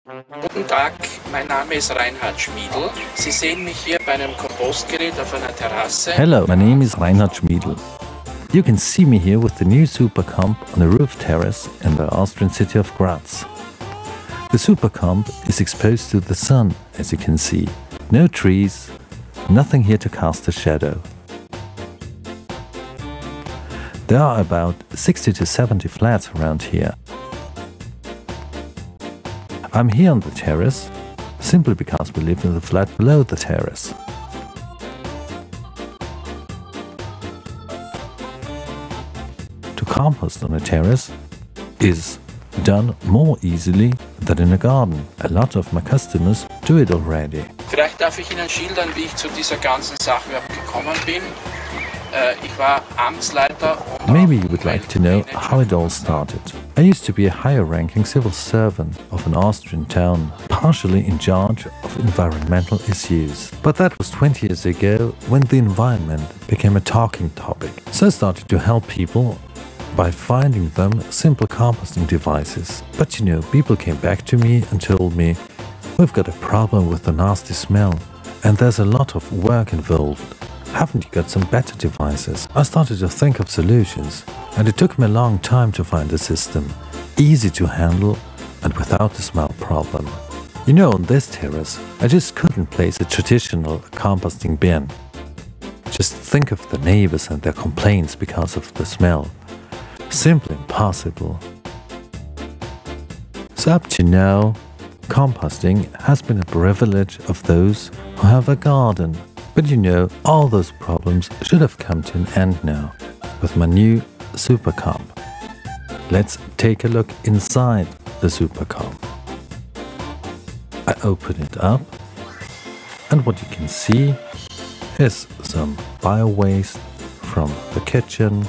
Guten Tag, mein Name ist Reinhard Schmiedl. Sie sehen mich hier bei einem Kompostgerät auf einer Terrasse. Hello, my name is Reinhard Schmiedl. You can see me here with the new Supercomp on a roof terrace in the Austrian city of Graz. The Supercomp is exposed to the sun, as you can see. No trees, nothing here to cast a shadow. There are about 60 to 70 flats around here. I'm here on the terrace, simply because we live in the flat below the terrace. To compost on a terrace is done more easily than in a garden. A lot of my customers do it already. Vielleicht darf ich Ihnen schildern, wie ich zu dieser ganzen Sache überhaupt gekommen bin. Ich war Amtsleiter und Maybe you would like to know how it all started. I used to be a higher-ranking civil servant of an Austrian town, partially in charge of environmental issues. But that was 20 years ago, when the environment became a talking topic. So I started to help people by finding them simple composting devices. But you know, people came back to me and told me, "We've got a problem with the nasty smell, and there's a lot of work involved. Haven't you got some better devices?" I started to think of solutions, and it took me a long time to find a system, easy to handle and without the smell problem. You know, on this terrace, I just couldn't place a traditional composting bin. Just think of the neighbors and their complaints because of the smell. Simply impossible. So up to now, composting has been a privilege of those who have a garden. But you know, all those problems should have come to an end now with my new Supercomp. Let's take a look inside the Supercomp. I open it up, and what you can see is some bio-waste from the kitchen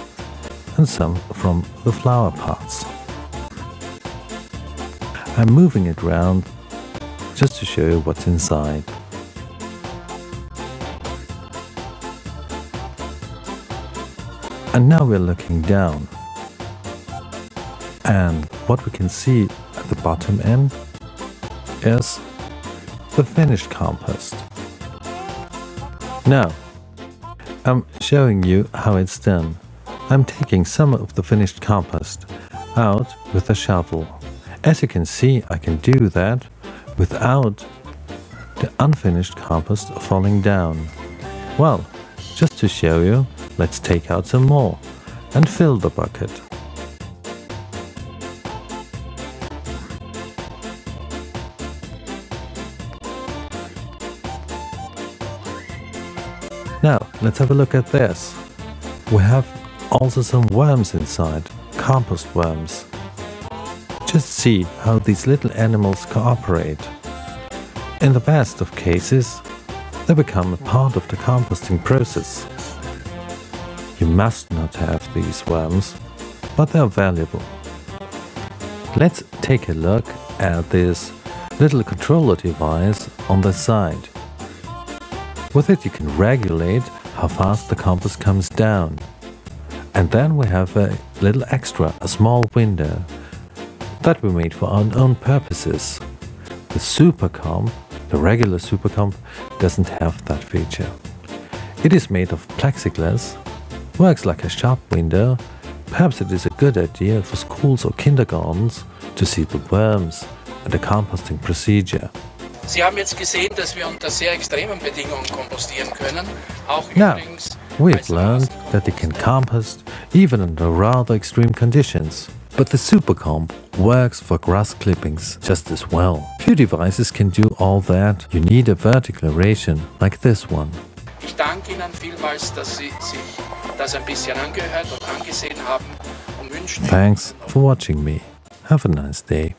and some from the flower pots. I'm moving it around just to show you what's inside. And now we're looking down, and what we can see at the bottom end is the finished compost. Now, I'm showing you how it's done. I'm taking some of the finished compost out with a shovel. As you can see, I can do that without the unfinished compost falling down. Well, just to show you, let's take out some more and fill the bucket. Now, let's have a look at this. We have also some worms inside, compost worms. Just see how these little animals cooperate. In the best of cases, they become a part of the composting process. You must not have these worms, but they are valuable. Let's take a look at this little controller device on the side. With it you can regulate how fast the compost comes down. And then we have a little extra, a small window that we made for our own purposes. The Supercomp, the regular Supercomp, doesn't have that feature. It is made of plexiglass, works like a shop window. Perhaps it is a good idea for schools or kindergartens to see the worms and the composting procedure. Sie haben jetzt gesehen, dass wir unter sehr extremen Bedingungen kompostieren können. Auch Now, übrigens, we've learned that they can compost even under rather extreme conditions. But the Supercomp works for grass clippings just as well. Few devices can do all that. You need a vertical aeration like this one. Ich danke Ihnen vielmals, dass Sie sich das ein bisschen angehört und angesehen haben und wünschen. Thanks for watching me. Have a nice day.